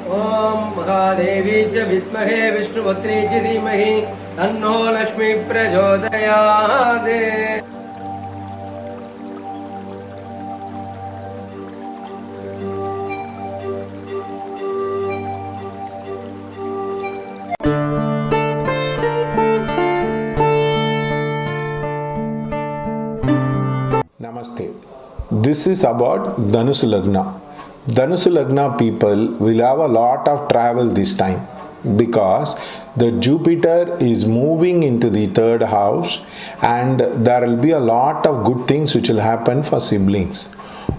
ओम महादेवी च विद्महे विष्णुपत्नी च धीमहि तन्नो लक्ष्मी प्रचोदयात्. Namaste. This is about Dhanusu Lagna. Dhanusu Lagna people will have a lot of travel this time because the Jupiter is moving into the third house and there will be a lot of good things which will happen for siblings.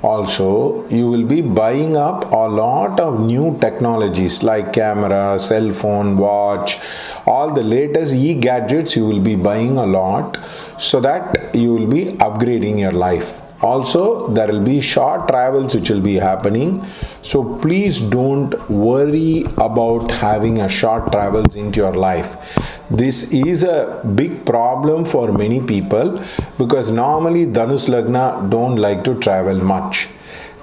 Also, you will be buying up a lot of new technologies like camera, cell phone, watch, all the latest e-gadgets you will be buying a lot so that you will be upgrading your life. Also, there will be short travels which will be happening. So please don't worry about having a short travels into your life. This is a big problem for many people because normally Dhanus Lagna don't like to travel much.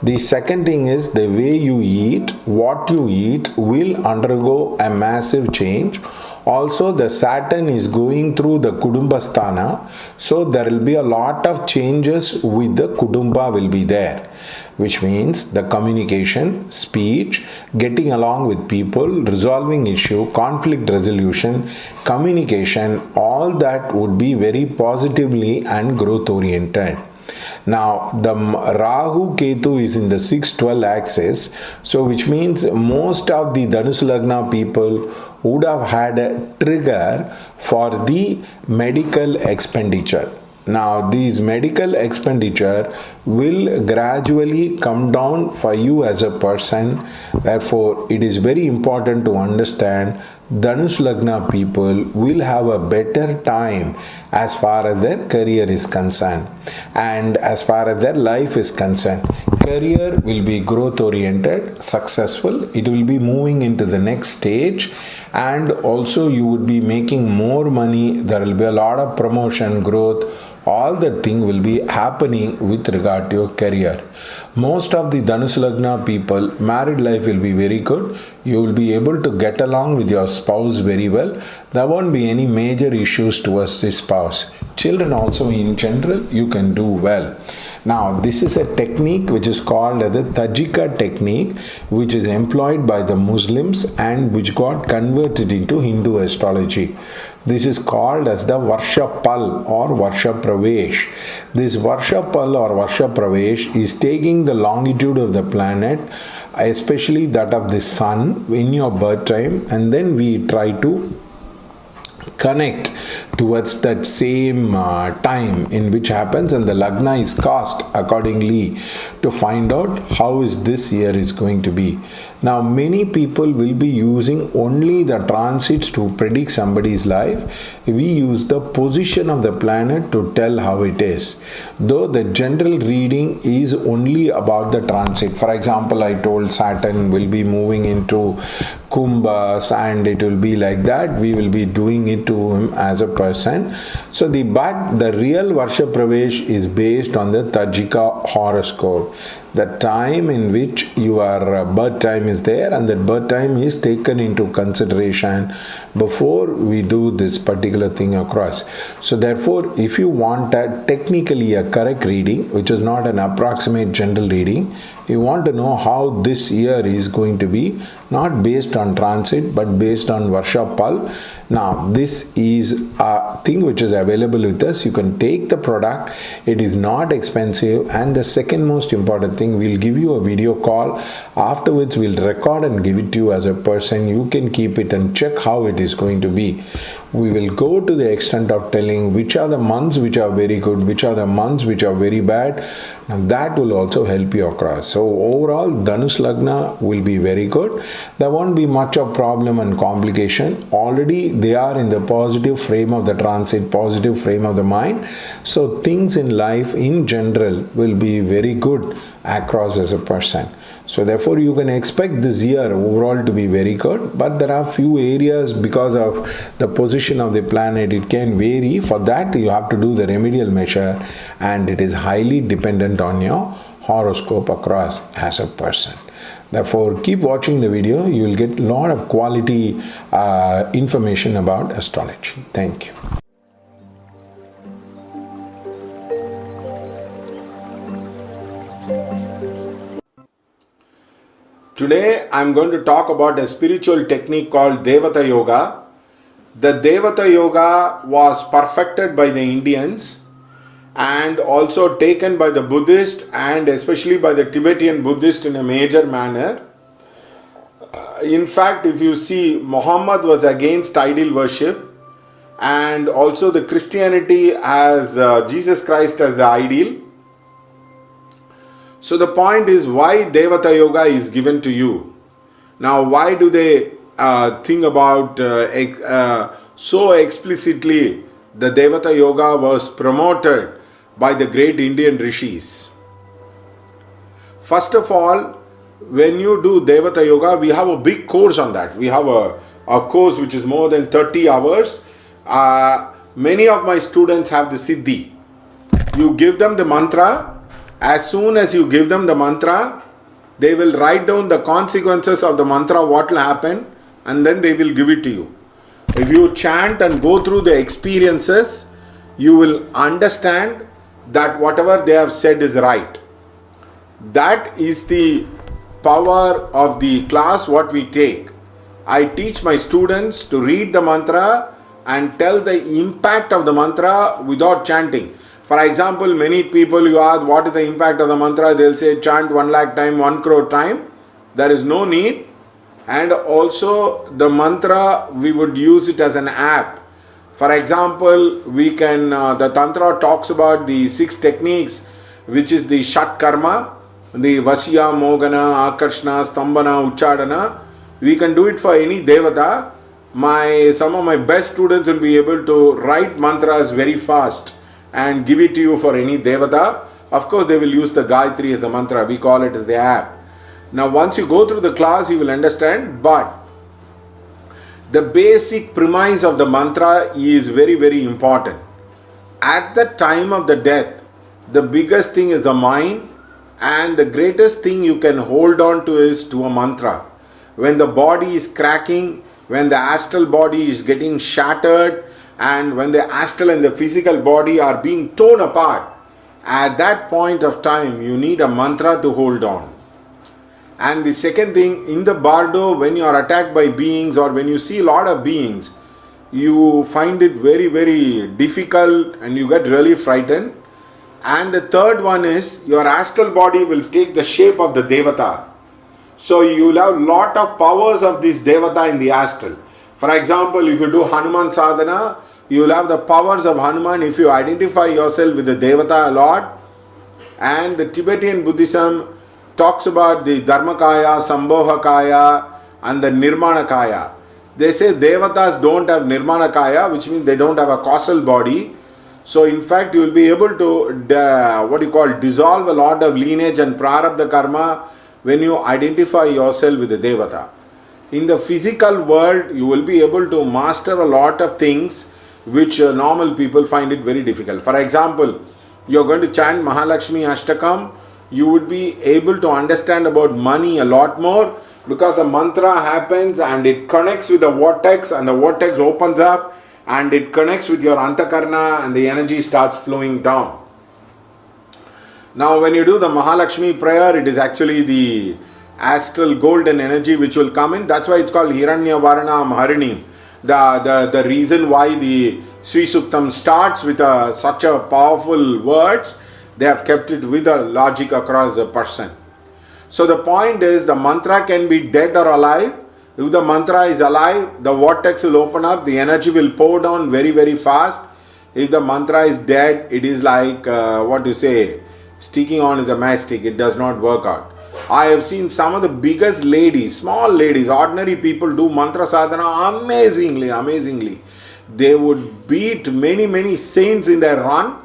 The second thing is the way you eat, what you eat will undergo a massive change. Also, the Saturn is going through the Kudumbasthana, so there will be a lot of changes with the Kudumba will be there, which means the communication, speech, getting along with people, resolving issue, conflict resolution, communication, all that would be very positively and growth oriented. Now, the Rahu Ketu is in the 6-12 axis, so which means most of the Dhanus Lagna people would have had a trigger for the medical expenditure. Now, these medical expenditure will gradually come down for you as a person. Therefore, it is very important to understand Dhanus Lagna people will have a better time as far as their career is concerned and as far as their life is concerned. Career will be growth oriented, successful. It will be moving into the next stage and also you would be making more money. There will be a lot of promotion, growth. All that thing will be happening with regard to your career. Most of the Dhanus Lagna people, married life will be very good. You will be able to get along with your spouse very well. There won't be any major issues towards the spouse. Children also in general, you can do well. Now, this is a technique which is called as the Tajika technique, which is employed by the Muslims and which got converted into Hindu astrology. This is called as the Varsha Pal or Varsha Pravesh. This Varsha Pal or Varsha Pravesh is taking the longitude of the planet, especially that of the sun in your birth time, and then we try to connect towards that same time in which happens, and the lagna is cast accordingly to find out how is this year is going to be. Now, many people will be using only the transits to predict somebody's life. We use the position of the planet to tell how it is, though the general reading is only about the transit. For example, I told Saturn will be moving into Kumbhas and it will be like that. We will be doing it to him as a person. So the real Varsha Pravesh is based on the Tajika horoscope. The time in which your birth time is there, and that birth time is taken into consideration before we do this particular thing across. So therefore, if you want technically a correct reading, which is not an approximate general reading, you want to know how this year is going to be, not based on transit but based on Varsha Pal. Now, this is a thing which is available with us. You can take the product. It is not expensive, and the second most important thing, we'll give you a video call. Afterwards, we'll record and give it to you as a person. You can keep it and check how it is going to be. We will go to the extent of telling which are the months which are very good, which are the months which are very bad, and that will also help you across. So overall, Dhanus Lagna will be very good. There won't be much of problem and complication. Already they are in the positive frame of the transit, positive frame of the mind. So things in life in general will be very good across as a person. So therefore, you can expect this year overall to be very good, but there are few areas because of the position of the planet, it can vary. For that, you have to do the remedial measure, and it is highly dependent on your horoscope across as a person. Therefore, keep watching the video. You will get a lot of quality information about astrology. Thank you. Today, I am going to talk about a spiritual technique called Devata Yoga. The Devata Yoga was perfected by the Indians and also taken by the Buddhist and especially by the Tibetan Buddhist in a major manner. In fact, if you see, Muhammad was against idol worship, and also the Christianity as Jesus Christ as the ideal. So the point is, why Devata Yoga is given to you. Now, why do they think about so explicitly the Devata Yoga was promoted by the great Indian rishis? First of all, when you do Devata Yoga, we have a big course on that. We have a course which is more than 30 hours. Many of my students have the Siddhi. You give them the mantra. As soon as you give them the mantra, they will write down the consequences of the mantra, what will happen, and then they will give it to you. If you chant and go through the experiences, you will understand that whatever they have said is right. That is the power of the class what we take. I teach my students to read the mantra and tell the impact of the mantra without chanting. For example, many people you ask what is the impact of the mantra, they'll say chant 1 lakh time, 1 crore time. There is no need. And also the mantra, we would use it as an app. For example, we can, the Tantra talks about the 6 techniques, which is the Shat Karma, the Vasya, Mogana, Akarshna, Stambhana, Uchadana. We can do it for any Devata. Some of my best students will be able to write mantras very fast and give it to you for any Devata. Of course, they will use the Gayatri as the mantra. We call it as the app. Now, once you go through the class, you will understand. But the basic premise of the mantra is very, very important. At the time of the death, the biggest thing is the mind, and the greatest thing you can hold on to is to a mantra. When the body is cracking, when the astral body is getting shattered, and when the astral and the physical body are being torn apart, at that point of time, you need a mantra to hold on. And the second thing, in the bardo, when you are attacked by beings or when you see a lot of beings, you find it very, very difficult and you get really frightened. And the third one is, your astral body will take the shape of the Devata. So you will have lot of powers of this Devata in the astral. For example, if you do Hanuman Sadhana, you will have the powers of Hanuman if you identify yourself with the Devata a lot. And the Tibetan Buddhism talks about the Dharmakaya, Sambhohakaya and the Nirmanakaya. They say Devatas don't have Nirmanakaya, which means they don't have a causal body. So in fact, you will be able to dissolve a lot of lineage and prarabdha karma when you identify yourself with the Devata. In the physical world, you will be able to master a lot of things which normal people find it very difficult. For example, you are going to chant Mahalakshmi Ashtakam, you would be able to understand about money a lot more because the mantra happens and it connects with the vortex and the vortex opens up and it connects with your antakarna and the energy starts flowing down. Now when you do the Mahalakshmi prayer, it is actually the astral golden energy which will come in. That's why it's called Hiranya Varanam Harinim. The reason why the Sri Suktam starts with such a powerful words, they have kept it with a logic across the person. So the point is, the mantra can be dead or alive. If the mantra is alive, the vortex will open up, the energy will pour down very, very fast. If the mantra is dead, it is like, sticking on the mastic, it does not work out. I have seen some of the biggest ladies, small ladies, ordinary people do mantra sadhana amazingly. They would beat many saints in their run.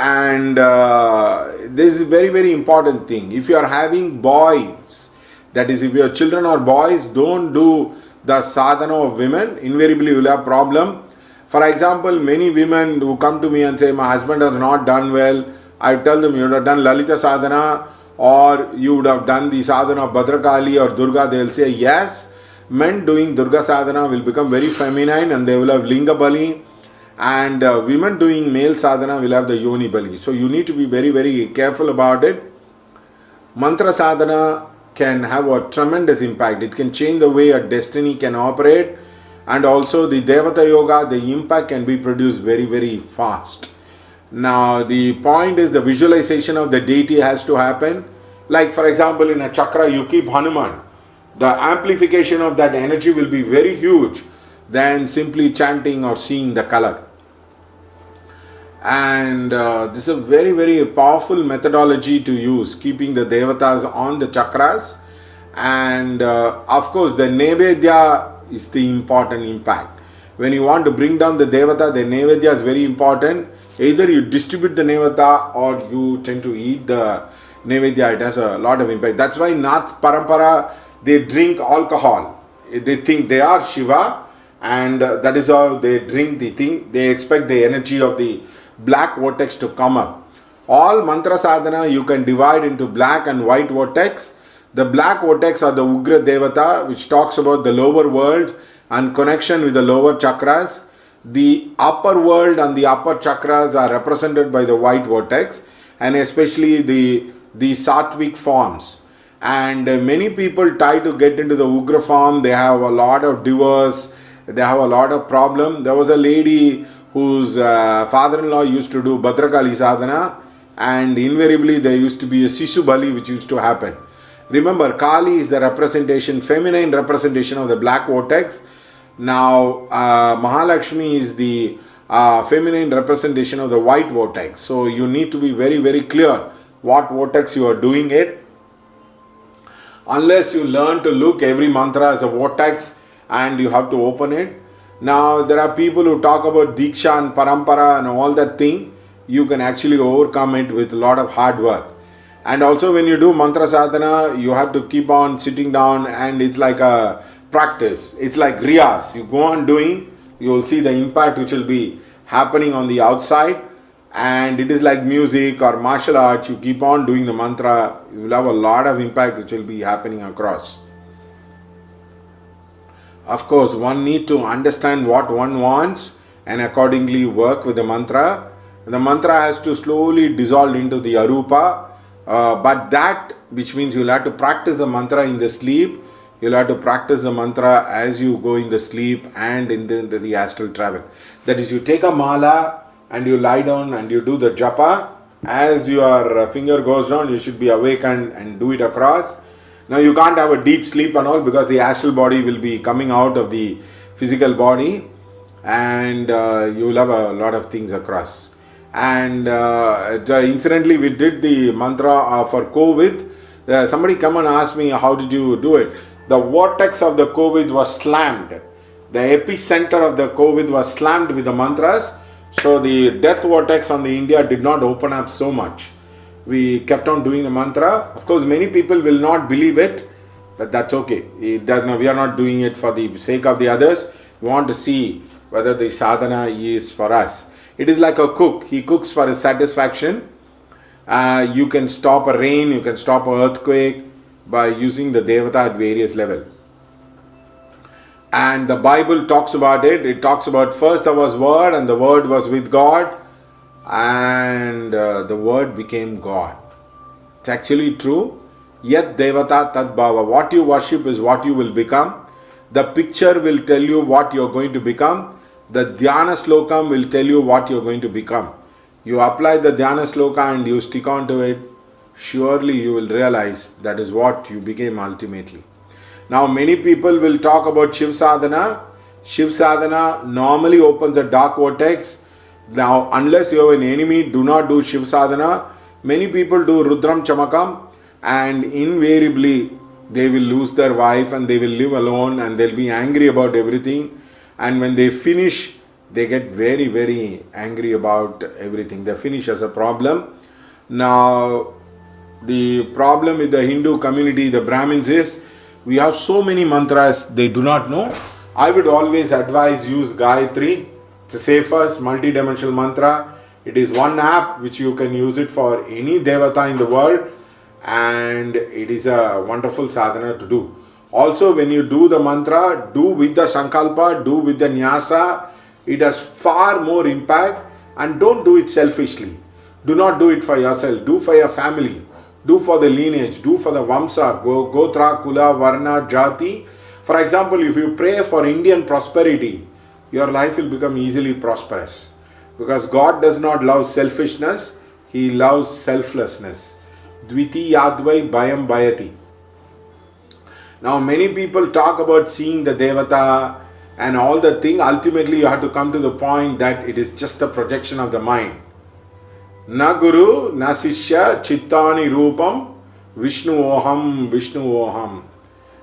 And this is a very, very important thing. If you are having boys, that is if your children are boys, don't do the sadhana of women. Invariably you will have problem. For example, many women who come to me and say, my husband has not done well, I tell them, you have done Lalita sadhana, or you would have done the sadhana of Bhadrakali or Durga, they will say yes, men doing Durga sadhana will become very feminine and they will have Linga Bali, and women doing male sadhana will have the Yoni Bali. So you need to be very, very careful about it. Mantra sadhana can have a tremendous impact. It can change the way a destiny can operate, and also the Devata Yoga, the impact can be produced very, very fast. Now the point is the visualization of the deity has to happen. Like for example, in a chakra you keep Hanuman. The amplification of that energy will be very huge than simply chanting or seeing the color. And this is a very, very powerful methodology to use, keeping the devatas on the chakras. And of course the Nevedya is the important impact. When you want to bring down the devata, the Nevedya is very important. Either you distribute the Nevata or you tend to eat the Nevedya. It has a lot of impact. That's why Nath Parampara, they drink alcohol. They think they are Shiva, and that is how they drink the thing. They expect the energy of the black vortex to come up. All mantra sadhana you can divide into black and white vortex. The black vortex are the Ugra Devata, which talks about the lower world and connection with the lower chakras. The upper world and the upper chakras are represented by the white vortex, and especially the sattvic forms. And many people try to get into the Ugra form. They have a lot of divorce, they have a lot of problem. There was a lady whose father-in-law used to do Bhadrakali sadhana, and invariably there used to be a Sisu Bali which used to happen. Remember, Kali is the representation, feminine representation of the black vortex. Now Mahalakshmi is the feminine representation of the white vortex. So you need to be very, very clear what vortex you are doing it. Unless you learn to look every mantra as a vortex and you have to open it. Now there are people who talk about Diksha and Parampara and all that thing. You can actually overcome it with a lot of hard work. And also when you do mantra sadhana, you have to keep on sitting down, and it's like a practice. It's like riyas. You go on doing, you will see the impact which will be happening on the outside. And it is like music or martial arts. You keep on doing the mantra, you will have a lot of impact which will be happening across. Of course, one need to understand what one wants and accordingly work with the mantra. The mantra has to slowly dissolve into the arupa. But that, which means you'll have to practice the mantra in the sleep, you'll have to practice the mantra as you go in the sleep and into the astral travel. That is, you take a mala and you lie down and you do the japa. As your finger goes down, you should be awakened and do it across. Now you can't have a deep sleep and all, because the astral body will be coming out of the physical body, and you will have a lot of things across. And incidentally, we did the mantra for COVID. Somebody come and asked me, how did you do it? The vortex of the COVID was slammed. The epicenter of the COVID was slammed with the mantras. So the death vortex on the India did not open up so much. We kept on doing the mantra. Of course, many people will not believe it, but that's okay. It does not, we are not doing it for the sake of the others. We want to see whether the sadhana is for us. It is like a cook. He cooks for his satisfaction. You can stop a rain, you can stop an earthquake by using the devata at various levels. And the Bible talks about it. It talks about first there was Word, and the Word was with God, and the Word became God. It's actually true. Yat devata tad bhava. What you worship is what you will become. The picture will tell you what you are going to become. The dhyana slokam will tell you what you are going to become. You apply the dhyana sloka and you stick on to it, surely you will realize that is what you became ultimately. Now many people will talk about Shiv Sadhana. Shiv Sadhana normally opens a dark vortex. Now unless you have an enemy, do not do Shiv Sadhana. Many people do Rudram Chamakam, and invariably they will lose their wife and they will live alone and they'll be angry about everything. And when they finish, they get very, very angry about everything. They finish as a problem. Now the problem with the Hindu community, the Brahmins, is we have so many mantras they do not know. I would always advise use Gayatri. It's the safest multi-dimensional mantra. It is one app which you can use it for any devata in the world. and it is a wonderful sadhana to do. Also, when you do the mantra, do with the sankalpa, do with the nyasa. It has far more impact, and don't do it selfishly. Do not do it for yourself. Do for your family. Do for the lineage. Do for the vamsa, gotra, kula, varna, jati. For example, if you pray for Indian prosperity, your life will become easily prosperous. Because God does not love selfishness, He loves selflessness. Dviti yadvai bhayam bhayati. Now many people talk about seeing the Devata and all the thing. Ultimately you have to come to the point that it is just a projection of the mind. Na guru, na sishya, chittani rupam, Vishnu oham, Vishnu oham.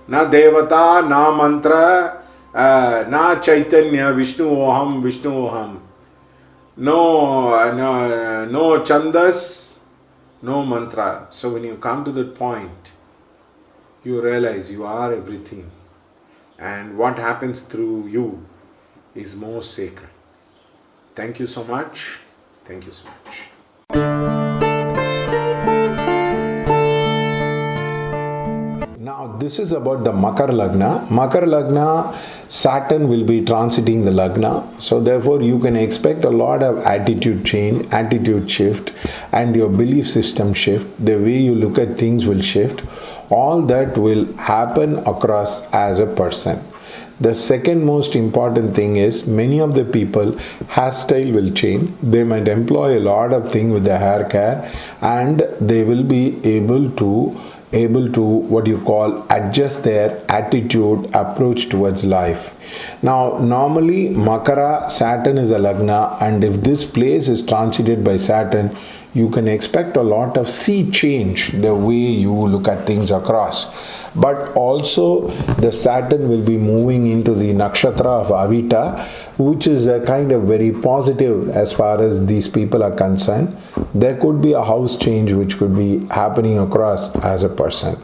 Na Devata, na mantra, na chaitanya, Vishnu oham, Vishnu oham. No chandas, no mantra. So when you come to that point, you realize you are everything, and what happens through you is most sacred. Thank you so much. Thank you so much. Now this is about the Makar Lagna. Makar Lagna, Saturn will be transiting the Lagna. So therefore you can expect a lot of attitude change, attitude shift, and your belief system shift. The way you look at things will shift. All that will happen across as a person. The second most important thing is many of the people hairstyle will change. They might employ a lot of things with the hair care, and they will be able to what you call adjust their attitude approach towards life. Now normally Makara, Saturn is a Lagna, and if this place is transited by Saturn, you can expect a lot of sea change the way you look at things across. But also the Saturn will be moving into the nakshatra of Avita, which is a kind of very positive as far as these people are concerned. There could be a house change which could be happening across as a person.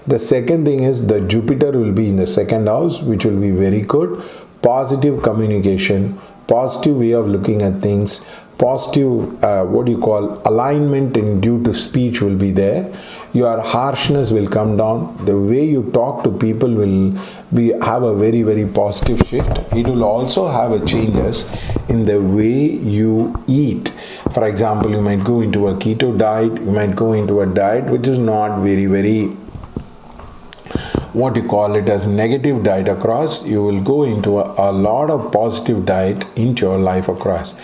The second thing is the Jupiter will be in the second house, which will be very good. Positive communication, positive way of looking at things, positive alignment in due to speech will be there. Your harshness will come down. The way you talk to people will have a very, very positive shift. It will also have a changes in the way you eat. For example, you might go into a keto diet, you might go into a diet which is not very, very as negative diet across. You will go into a lot of positive diet into your life across.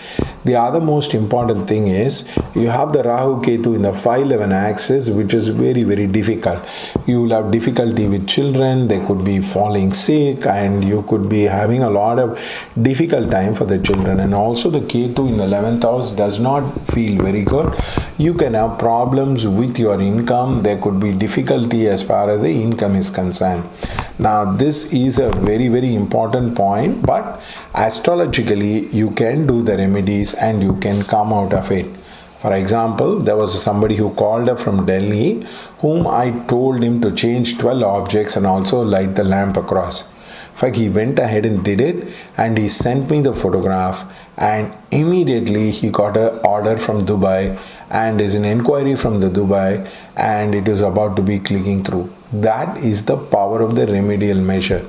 The other most important thing is you have the Rahu Ketu in the 511 axis, which is very, very difficult. You will have difficulty with children, they could be falling sick, and you could be having a lot of difficult time for the children. And also the Ketu in the 11th house does not feel very good. You can have problems with your income. There could be difficulty as far as the income is concerned. Now this is a very, very important point, but astrologically you can do the remedies and you can come out of it. For example, there was somebody who called up from Delhi whom I told him to change 12 objects and also light the lamp across. In fact, he went ahead and did it, and he sent me the photograph, and immediately he got an order from Dubai and is an inquiry from the Dubai, and it is about to be clicking through. That is the power of the remedial measure.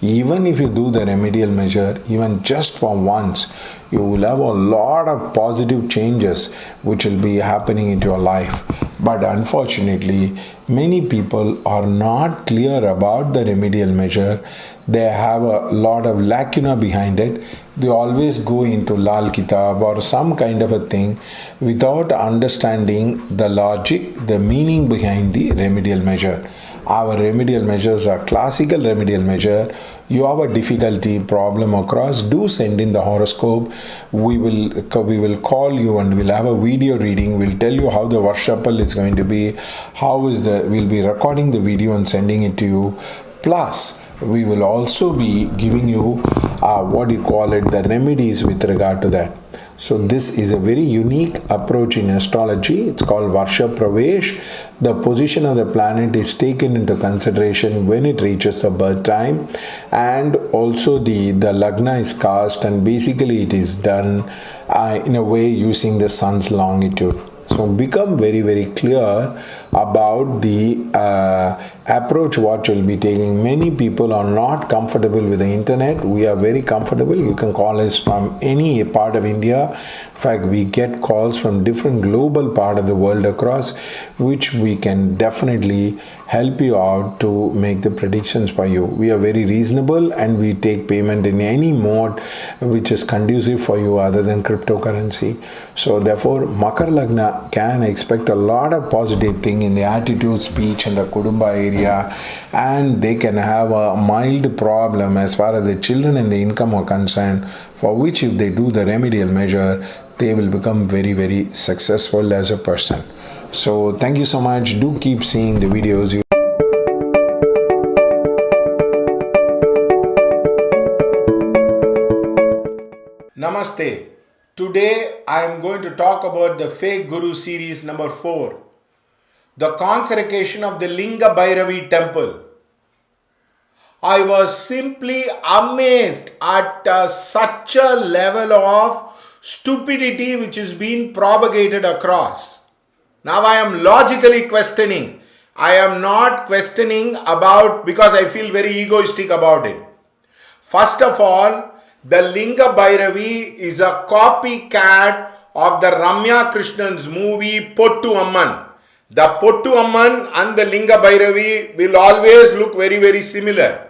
Even if you do the remedial measure, even just for once, you will have a lot of positive changes which will be happening into your life. But unfortunately, many people are not clear about the remedial measure. They have a lot of lacuna behind it. They always go into Lal Kitab or some kind of a thing without understanding the logic, the meaning behind the remedial measure. Our remedial measures are classical remedial measure. You have a difficulty, problem across, do send in the horoscope. We will call you and we'll have a video reading. We'll tell you how the Varshapal is going to be, we'll be recording the video and sending it to you. Plus, we will also be giving you the remedies with regard to that. So this is a very unique approach in astrology. It's called Varsha Pravesh. The position of the planet is taken into consideration when it reaches the birth time, and also the Lagna is cast, and basically it is done in a way using the sun's longitude. So become very, very clear about the approach what you'll be taking. Many people are not comfortable with the internet. We are very comfortable. You can call us from any part of India. In fact, we get calls from different global part of the world across, which we can definitely help you out to make the predictions for you. We are very reasonable and we take payment in any mode which is conducive for you other than cryptocurrency. So therefore, Makar Lagna can expect a lot of positive thing in the attitude, speech and the Kudumba area, and they can have a mild problem as far as the children and the income are concerned, for which if they do the remedial measure, they will become very, very successful as a person. So thank you so much. Do keep seeing the videos. Namaste. Today I am going to talk about the Fake Guru series number 4. The consecration of the Linga Bhairavi temple. I was simply amazed at such a level of stupidity which is being propagated across. Now I am logically questioning. I am not questioning about because I feel very egoistic about it. First of all, the Linga Bhairavi is a copycat of the Ramya Krishnan's movie Pottu Amman. The Pottu Amman and the Linga Bhairavi will always look very, very similar.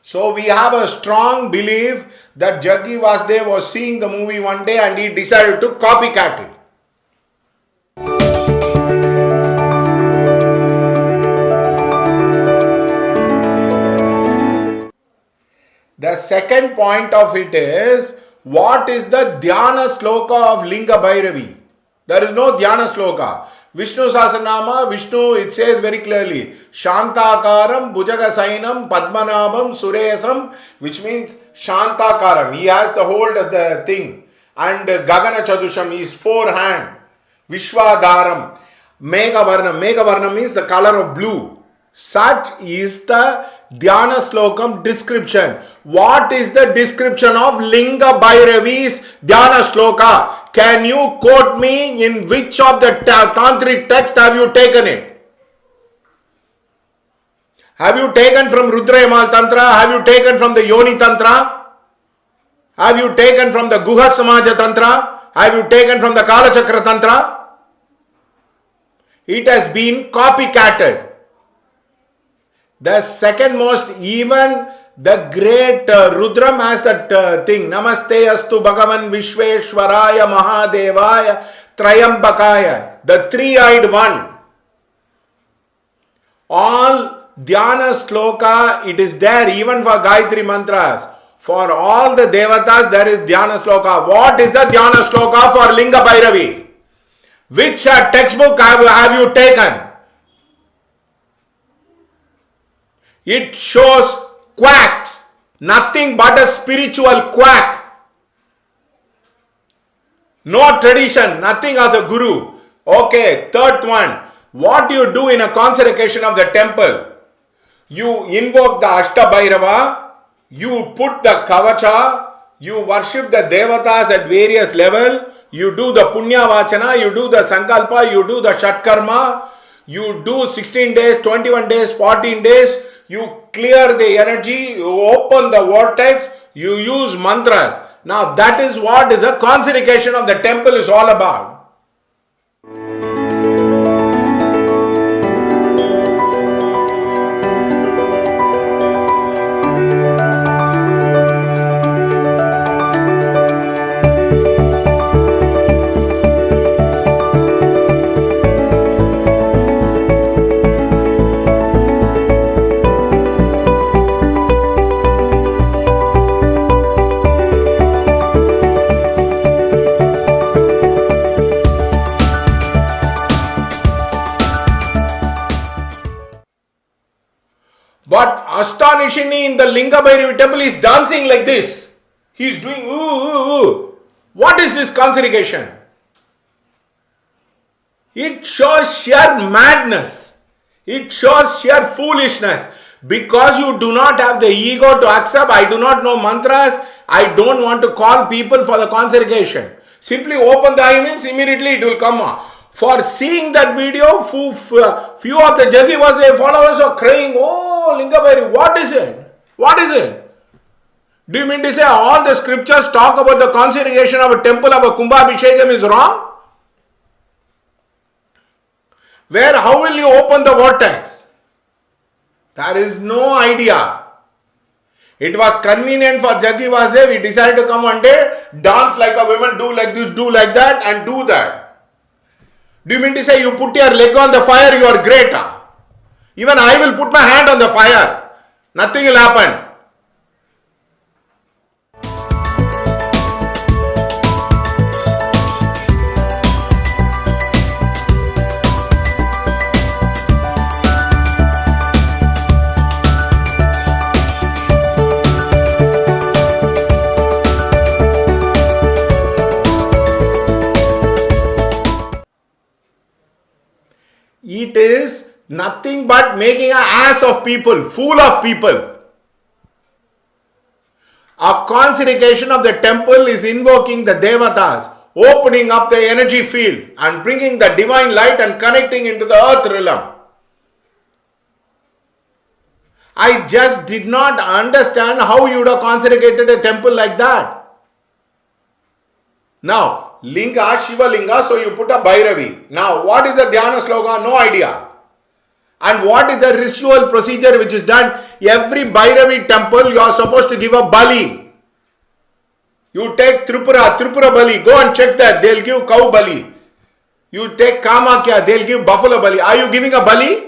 So we have a strong belief that Jaggi Vasudev was seeing the movie one day and he decided to copycat it. The second point of it is, what is the Dhyana Sloka of Linga Bhairavi? There is no Dhyana Sloka. Vishnu Sahasranama, Vishnu, it says very clearly, Shantakaram, Bhujagasainam, Padmanabham, Sureyasam, which means Shantakaram. He has the hold of the thing. And Gagana Chadusham, his forehand. Vishwadaram, Meghavarnam. Meghavarnam means the color of blue. Such is the Dhyana Slokam description. What is the description of Linga Bhairavi's Dhyana Sloka? Can you quote me in which of the tantric text have you taken it? Have you taken from Rudra Yamal Tantra? Have you taken from the Yoni Tantra? Have you taken from the Guha Samaja Tantra? Have you taken from the Kala Chakra Tantra? It has been copycatted. The second most, even the great Rudram has that thing. Namaste astu Bhagavan Vishveshwaraya Mahadevaya Trayambakaya. The three-eyed one. All Dhyana Sloka, it is there even for Gayatri Mantras. For all the Devatas, there is Dhyana Sloka. What is the Dhyana Sloka for Linga Bhairavi? Which textbook have you taken? It shows quacks, nothing but a spiritual quack. No tradition, nothing as a guru. Okay, third one. What do you do in a consecration of the temple? You invoke the Ashtabhairava, you put the Kavacha, you worship the Devatas at various levels, you do the Punya Vachana, you do the Sankalpa, you do the Shatkarma, you do 16 days, 21 days, 14 days, you clear the energy, you open the vortex, you use mantras. Now that is what the consecration of the temple is all about. But astonishingly, in the Linga Bhairavi temple, he is dancing like this. He is doing ooh, ooh, ooh. What is this consecration? It shows sheer madness. It shows sheer foolishness. Because you do not have the ego to accept, I do not know mantras, I don't want to call people for the consecration. Simply open the eye means immediately it will come on. For seeing that video, few of the Jagi Vasudeva followers are crying, oh, Linga Bhairavi, what is it? What is it? Do you mean to say all the scriptures talk about the consecration of a temple of a Kumbhabhishekam is wrong? How will you open the vortex? There is no idea. It was convenient for Jagi Vasudeva, he decided to come one day, dance like a woman, do like this, do like that, and do that. Do you mean to say you put your leg on the fire, you are greater? Even I will put my hand on the fire. Nothing will happen. It is nothing but making an ass of people, fool of people. A consecration of the temple is invoking the devatas, opening up the energy field and bringing the divine light and connecting into the earth realm. I just did not understand how you would have consecrated a temple like that. Now, Linga, Shiva Linga, so you put a Bhairavi. Now, what is the Dhyana sloka? No idea. And what is the ritual procedure which is done? Every Bhairavi temple, you are supposed to give a Bali. You take Tripura Bali, go and check that, they will give cow Bali. You take Kamakya, they will give buffalo Bali. Are you giving a Bali?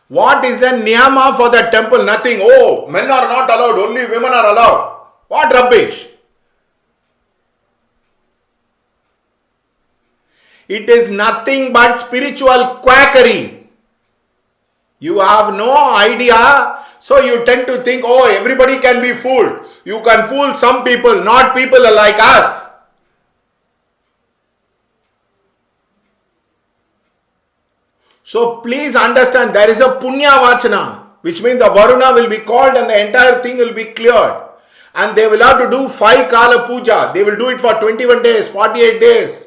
What is the niyama for that temple? Nothing. Oh, men are not allowed, only women are allowed. What rubbish? It is nothing but spiritual quackery. You have no idea, so you tend to think, oh, everybody can be fooled. You can fool some people, not people like us. So please understand, there is a punya vachana, which means the Varuna will be called and the entire thing will be cleared. And they will have to do 5 Kala Puja. They will do it for 21 days, 48 days.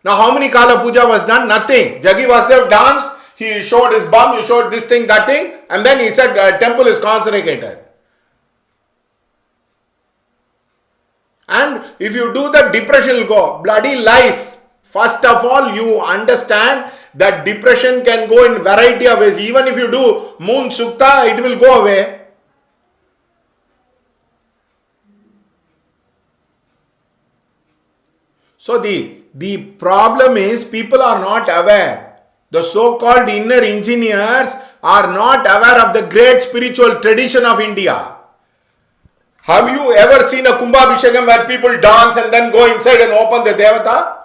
Now how many Kala Puja was done? Nothing. Jagi Vasudeva danced, he showed his bum, he showed this thing, that thing, and then he said temple is consecrated. And if you do that, depression will go. Bloody lies. First of all, you understand that depression can go in variety of ways. Even if you do Moon Sukta, it will go away. So the problem is people are not aware. The so-called inner engineers are not aware of the great spiritual tradition of India. Have you ever seen a Kumbhabhishekam where people dance and then go inside and open the Devata?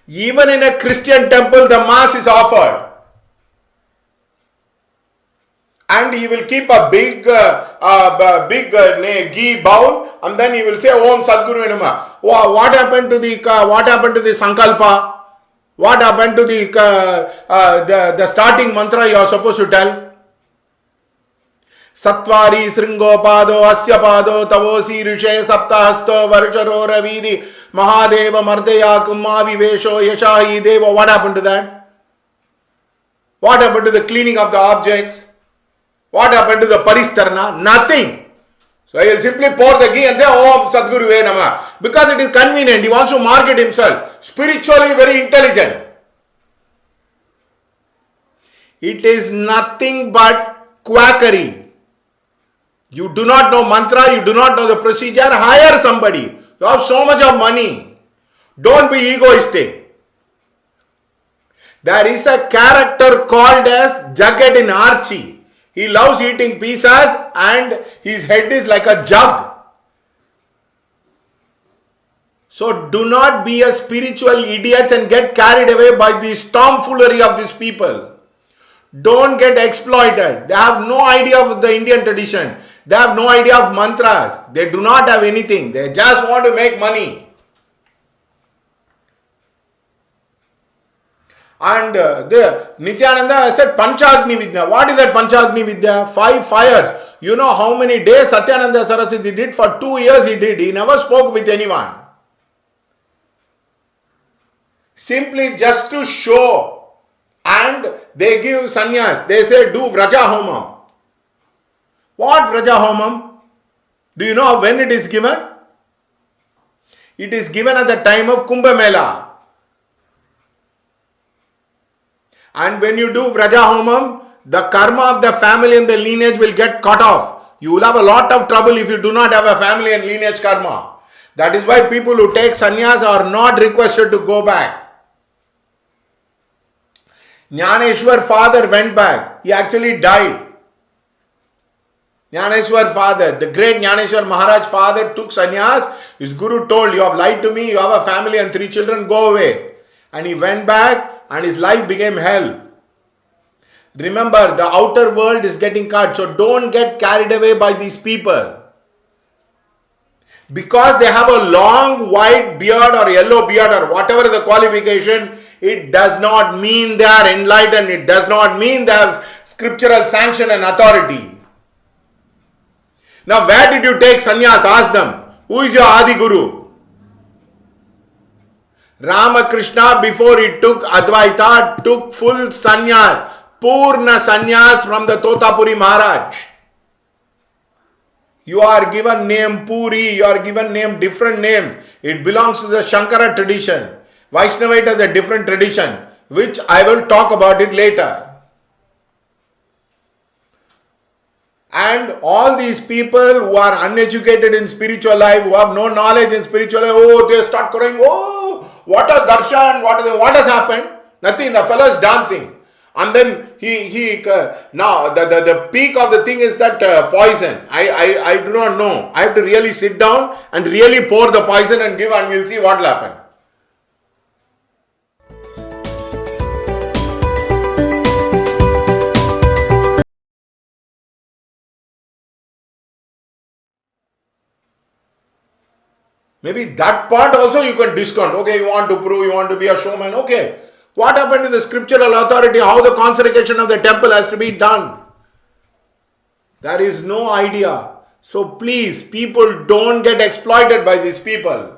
Even in a Christian temple, the mass is offered. And he will keep a big ghee bowl, and then he will say, Om Sadguru Venama. What happened to the Sankalpa? What happened to the starting mantra you are supposed to tell? Satvari Sringopado Asyapado Tavosi Rishe Saptahasto Varcharo Ravidi Mahadeva Mardaya Kumavi Vesho Yashahi Deva. What happened to that? What happened to the cleaning of the objects? What happened to the Paristarna? Nothing. So he will simply pour the ghee and say, Om Sadguru Ve Namah. Because it is convenient. He wants to market himself. Spiritually very intelligent. It is nothing but quackery. You do not know mantra, you do not know the procedure, hire somebody. You have so much of money. Don't be egoistic. There is a character called as Jagat in Archie. He loves eating pizzas and his head is like a jug. So do not be a spiritual idiot and get carried away by the tomfoolery of these people. Don't get exploited. They have no idea of the Indian tradition. They have no idea of mantras. They do not have anything. They just want to make money. And the Nityananda said Panchagni Vidya. What is that Panchagni Vidya? 5 fires. You know how many days Satyananda Saraswati did? For 2 years he did. He never spoke with anyone. Simply just to show. And they give sannyas. They say do Vraja Homam. What Vraja Homam? Do you know when it is given? It is given at the time of Kumbh Mela. And when you do Vraja Homam, the karma of the family and the lineage will get cut off. You will have a lot of trouble if you do not have a family and lineage karma. That is why people who take sannyas are not requested to go back. Jnaneshwar father went back. He actually died. Jnaneshwar father, the great Jnaneshwar Maharaj father took sannyas. His guru told, you have lied to me, you have a family and 3 children, go away. And he went back and his life became hell. Remember, the outer world is getting cut. So don't get carried away by these people. Because they have a long white beard or yellow beard or whatever the qualification, it does not mean they are enlightened. It does not mean they have scriptural sanction and authority. Now, where did you take sannyas? Ask them. Who is your Adi Guru? Ramakrishna, before he took Advaita, took full sannyas, Purna sannyas from the Totapuri Maharaj. You are given name Puri, you are given name different names. It belongs to the Shankara tradition. Vaishnavite is a different tradition, which I will talk about it later. And all these people who are uneducated in spiritual life, who have no knowledge in spiritual life, oh, they start crying, oh, what a darshan, what has happened? Nothing, the fellow is dancing. And then now the peak of the thing is that poison. I do not know. I have to really sit down and really pour the poison and give, and we'll see what will happen. Maybe that part also you can discount. Okay, you want to prove, you want to be a showman. Okay. What happened to the scriptural authority? How the consecration of the temple has to be done? There is no idea. So please, people, don't get exploited by these people.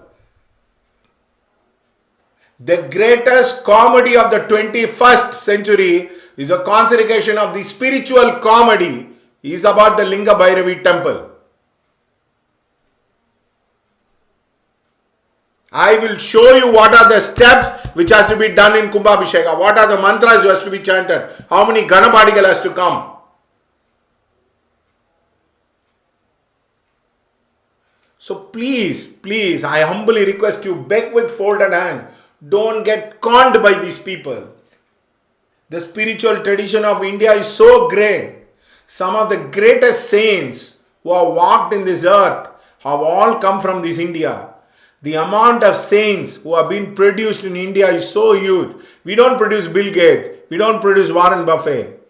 The greatest comedy of the 21st century is the consecration of the spiritual comedy is about the Linga Bhairavi temple. I will show you what are the steps which has to be done in Kumbhabhisheka. What are the mantras who has to be chanted? How many Ganapadigal has to come? So please, I humbly request you, beg with folded hand. Don't get conned by these people. The spiritual tradition of India is so great. Some of the greatest saints who have walked in this earth have all come from this India. The amount of saints who have been produced in India is so huge. We don't produce Bill Gates. We don't produce Warren Buffett.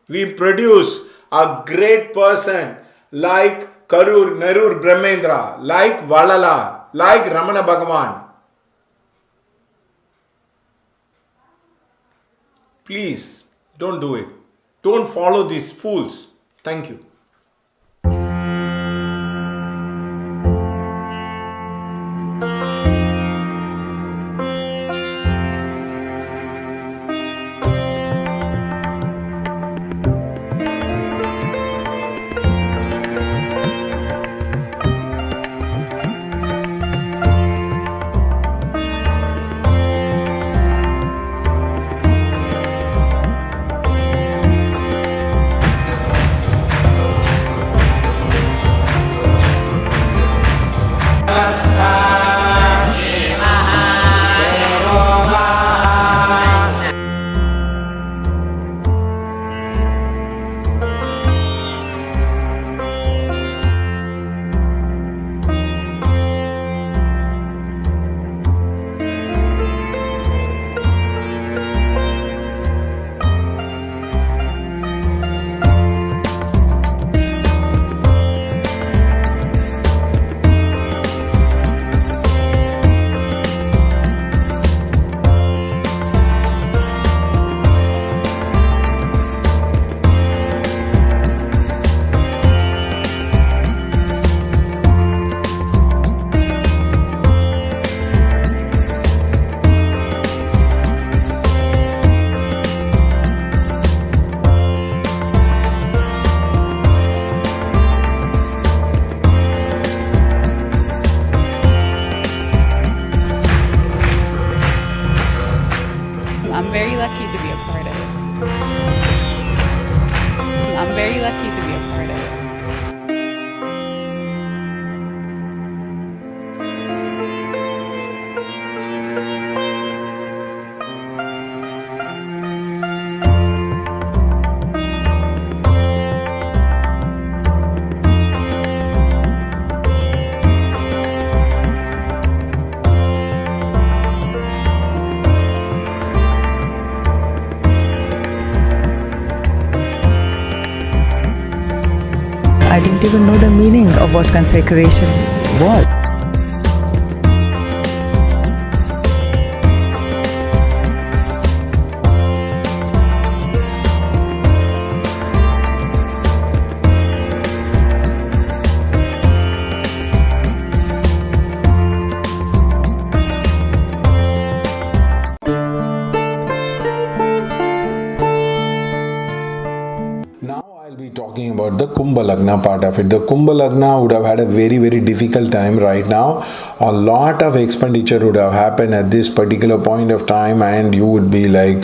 We produce a great person like Narur Brahmendra, like Valala, like Ramana Bhagavan. Please, don't do it. Don't follow these fools. Thank you. I'm very lucky to be a part of it. I'm very lucky to be a part of it. I didn't even know the meaning of what consecration was. Now I'll be talking about the Kumbha Lagna part of it. The Kumbha Lagna would have had a very, very difficult time right now. A lot of expenditure would have happened at this particular point of time, and you would be like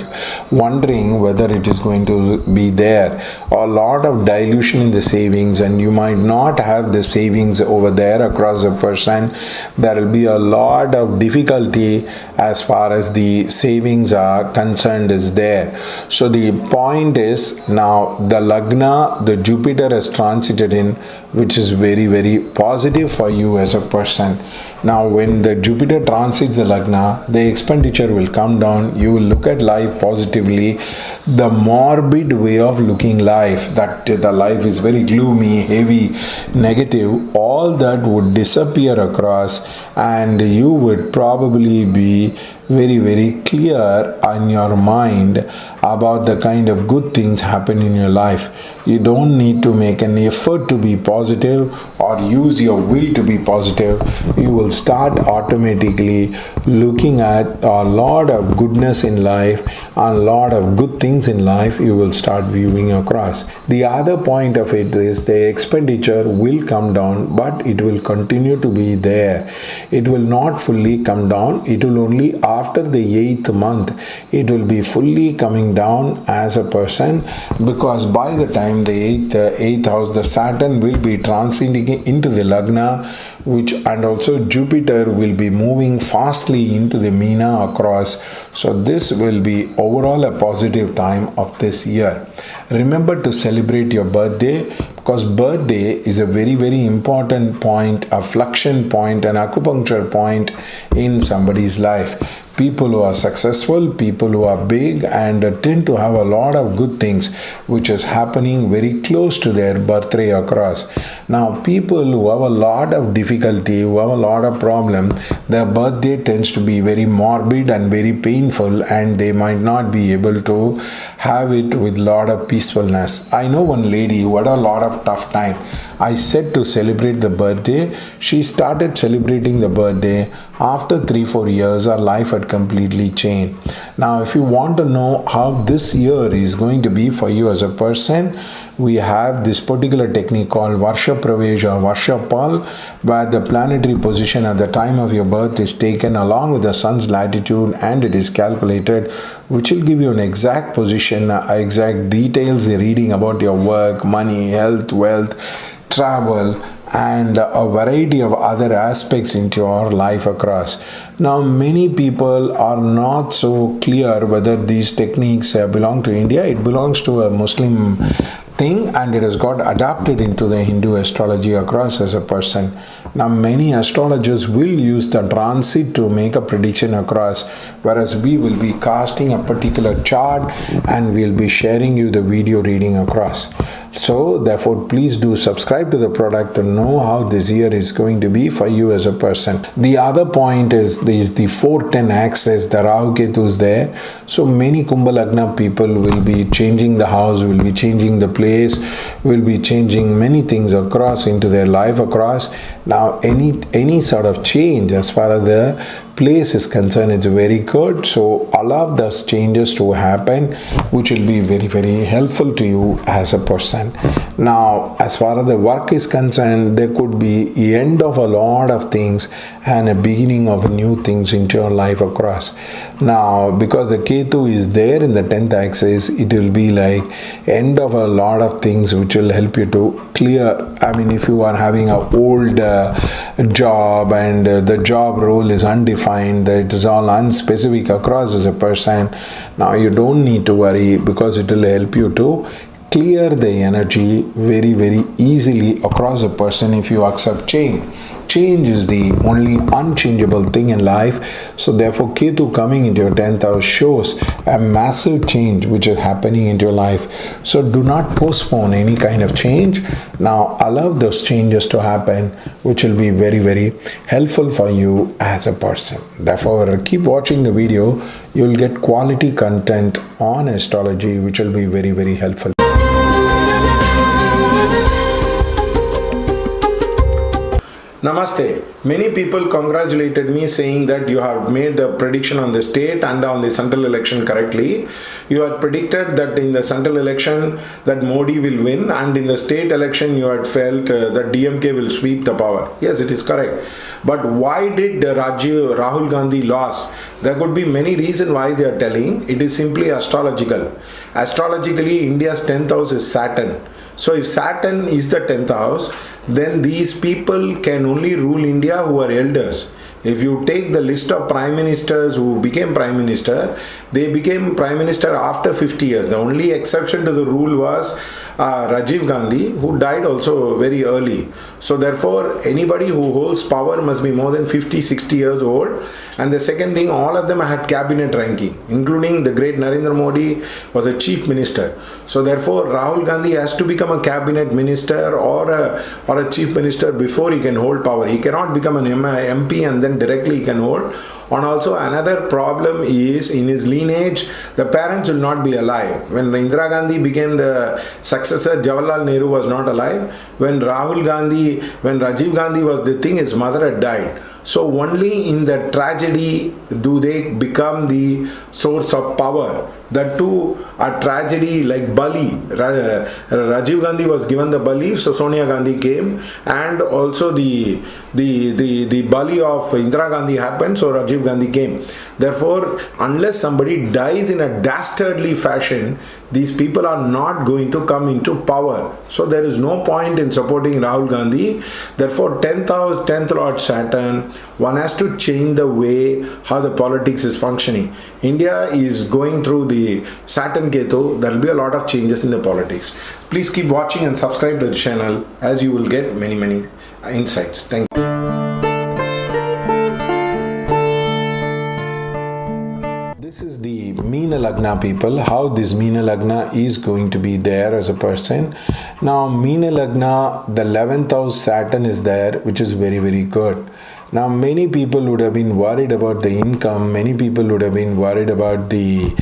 wondering whether it is going to be there. A lot of dilution in the savings, and you might not have the savings over there across a person. There will be a lot of difficulty as far as the savings are concerned is there. So the point is, now the Lagna, the Jupiter has transited in, which is very, very positive for you as a person. Now when the Jupiter transits the Lagna, the expenditure will come down. You will look at life positively. The morbid way of looking life, that the life is very gloomy, heavy, negative, all that would disappear across, and you would probably be very, very clear in your mind about the kind of good things happen in your life. You don't need to make an effort to be positive or use your will to be positive. You will start automatically looking at a lot of goodness in life and a lot of good things in life. You will start viewing across. The other point of it is the expenditure will come down, but it will continue to be there. It will not fully come down. It will only after the 8th month it will be fully coming down as a person, because by the time the 8th house, the Saturn will be transiting into the Lagna, which and also Jupiter will be moving fastly into the Meena across. So this will be overall a positive time of this year. Remember to celebrate your birthday, because birthday is a very, very important point, a fluxion point, an acupuncture point in somebody's life. People who are successful, people who are big and tend to have a lot of good things which is happening very close to their birthday across. Now people who have a lot of difficulty, who have a lot of problem, their birthday tends to be very morbid and very painful, and they might not be able to have it with a lot of peacefulness. I know one lady who had a lot of tough time. I said to celebrate the birthday. She started celebrating the birthday. After 3-4 years, her life had completely changed. Now, if you want to know how this year is going to be for you as a person, we have this particular technique called Varsha Pravesh or Varsha Pal, where the planetary position at the time of your birth is taken along with the sun's latitude, and it is calculated, which will give you an exact position, exact details, reading about your work, money, health, wealth, travel, and a variety of other aspects into your life across. Now, many people are not so clear whether these techniques belong to India. It belongs to a Muslim thing, and it has got adapted into the Hindu astrology across as a person. Now, many astrologers will use the transit to make a prediction across, whereas we will be casting a particular chart and we'll be sharing you the video reading across. So therefore, please do subscribe to the product to know how this year is going to be for you as a person. The other point is the 410 axis, the Rahu Ketu is there. So many Kumbha Lagna people will be changing the house, will be changing the place, will be changing many things across into their life across. Now any sort of change as far as the place is concerned, it's very good. So allow those changes to happen, which will be very, very helpful to you as a person. Now, as far as the work is concerned, there could be the end of a lot of things and a beginning of new things into your life across. Now, because the Ketu is there in the 10th axis, it will be like end of a lot of things which will help you to clear. I mean, if you are having an old job and the job role is undefined, it is all unspecific across as a person, now you don't need to worry, because it will help you to clear the energy very, very easily across a person if you accept change. Change is the only unchangeable thing in life. So therefore, Ketu coming into your 10th house shows a massive change which is happening into your life. So do not postpone any kind of change. Now allow those changes to happen, which will be very, very helpful for you as a person. Therefore, keep watching the video. You will get quality content on astrology, which will be very, very helpful. Namaste. Many people congratulated me saying that you have made the prediction on the state and on the central election correctly. You had predicted that in the central election that Modi will win, and in the state election you had felt that DMK will sweep the power. Yes, it is correct. But why did Rahul Gandhi lose? There could be many reasons why they are telling. It is simply astrological. Astrologically, India's 10th house is Saturn. So if Saturn is the 10th house, then these people can only rule India who are elders. If you take the list of prime ministers who became prime minister, they became prime minister after 50 years. The only exception to the rule was Rajiv Gandhi, who died also very early. So therefore, anybody who holds power must be more than 50-60 years old. And the second thing, all of them had cabinet ranking, including the great Narendra Modi was a chief minister. So therefore, Rahul Gandhi has to become a cabinet minister or a chief minister before he can hold power. He cannot become an MP and then directly he can hold. And also another problem is, in his lineage, the parents will not be alive. When Indira Gandhi became the successor, Jawaharlal Nehru was not alive. When Rajiv Gandhi was the thing, his mother had died. So only in the tragedy do they become the source of power. The two are tragedy like Bali. Rajiv Gandhi was given the Bali, so Sonia Gandhi came, and also the Bali of Indira Gandhi happened, so Rajiv Gandhi came. Therefore, unless somebody dies in a dastardly fashion, these people are not going to come into power. So there is no point in supporting Rahul Gandhi. Therefore, 10th house, 10th Lord Saturn, one has to change the way how the politics is functioning. India is going through the Saturn Ketu. There will be a lot of changes in the politics. Please keep watching and subscribe to the channel, as you will get many insights. Thank you. This is the Meena Lagna people, how this Meena Lagna is going to be there as a person. Now Meena Lagna, the 11th house Saturn is there, which is very, very good. Now many people would have been worried about the income, many people would have been worried about the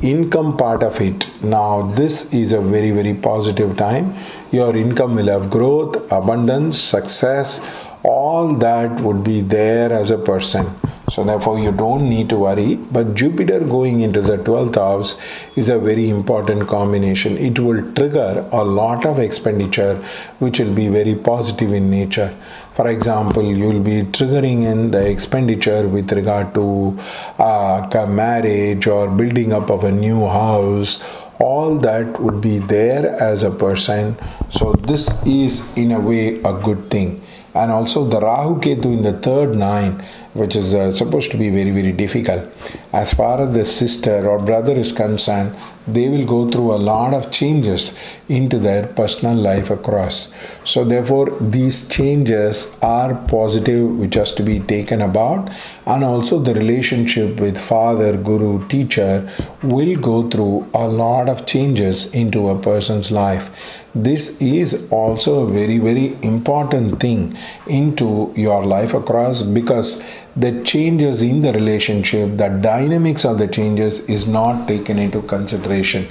income part of it. Now this is a very, very positive time. Your income will have growth, abundance, success, all that would be there as a person. So therefore you don't need to worry. But Jupiter going into the 12th house is a very important combination. It will trigger a lot of expenditure which will be very positive in nature. For example, you will be triggering in the expenditure with regard to marriage or building up of a new house. All that would be there as a person. So this is in a way a good thing. And also the Rahu Ketu in the 3rd 9, which is supposed to be very, very difficult. As far as the sister or brother is concerned, they will go through a lot of changes into their personal life across. So therefore, these changes are positive, which has to be taken about. And also the relationship with father, guru, teacher will go through a lot of changes into a person's life. This is also a very, very important thing into your life across, because the changes in the relationship, the dynamics of the changes is not taken into consideration.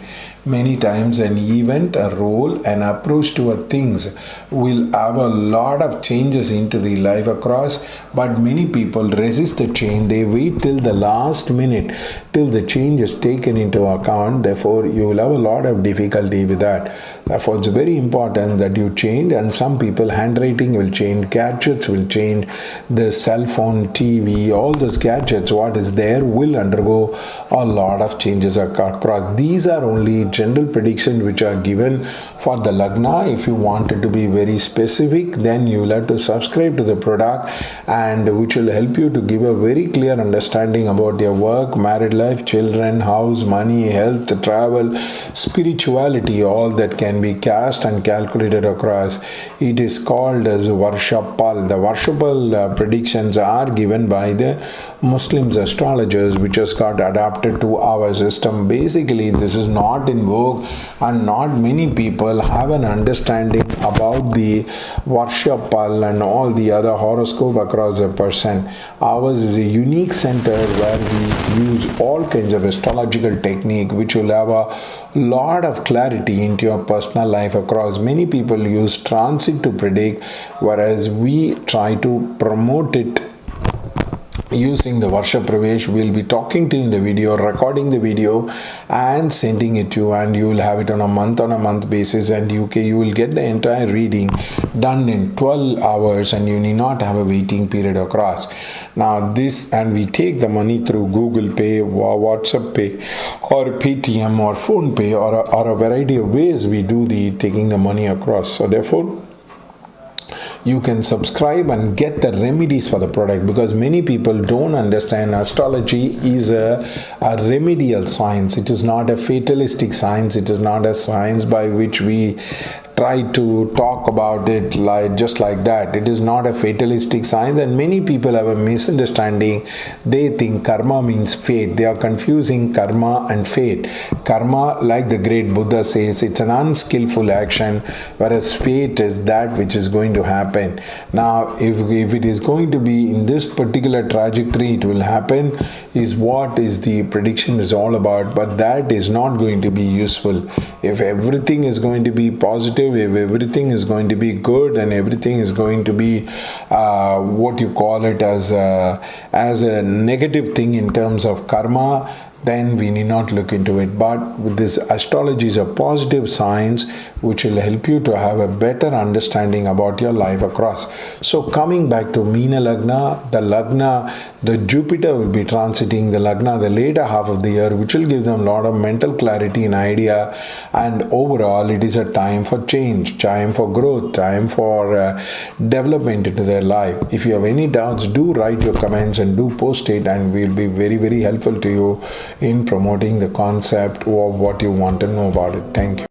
Many times an event, a role, an approach to a things will have a lot of changes into the life across, but many people resist the change. They wait till the last minute till the change is taken into account. Therefore, you will have a lot of difficulty with that. Therefore, it's very important that you change, and some people handwriting will change, gadgets will change, the cell phone, TV, all those gadgets, what is there will undergo a lot of changes across. These are only general predictions which are given for the Lagna. If you want it to be very specific, then you will have to subscribe to the product, and which will help you to give a very clear understanding about your work, married life, children, house, money, health, travel, spirituality, all that can be cast and calculated across. It is called as Varshapal. The Varshapal predictions are given by the Muslims astrologers, which has got adapted to our system. Basically, this is not in vogue, and not many people have an understanding about the Varshapal and all the other horoscope across a person. Ours is a unique center where we use all kinds of astrological technique which will have a lot of clarity into your personal life across. Many people use transit to predict, whereas we try to promote it using the Varsha Pravesh. We'll be talking to you in the video, recording the video and sending it to you, and you will have it on a month basis, and you will get the entire reading done in 12 hours, and you need not have a waiting period across. Now this, and we take the money through Google Pay, WhatsApp Pay, or Paytm, or Phone Pay, or a variety of ways we do the taking the money across. So therefore, you can subscribe and get the remedies for the product, because many people don't understand astrology is a remedial science. It is not a fatalistic science. It is not a science by which we try to talk about it just like that. It is not a fatalistic science, and many people have a misunderstanding. They think karma means fate. They are confusing karma and fate. Karma, like the great Buddha says, it's an unskillful action, whereas fate is that which is going to happen. Now, if it is going to be in this particular trajectory, it will happen, is what is the prediction is all about, but that is not going to be useful. If everything is going to be positive, if everything is going to be good, and everything is going to be what you call it as a negative thing in terms of karma, then we need not look into it. But with this, astrology is a positive science which will help you to have a better understanding about your life across. So coming back to Meena Lagna, the Jupiter will be transiting the Lagna the later half of the year, which will give them a lot of mental clarity and idea, and overall it is a time for change, time for growth, time for development into their life. If you have any doubts, do write your comments and do post it, and we'll be very, very helpful to you in promoting the concept of what you want to know about it. Thank you.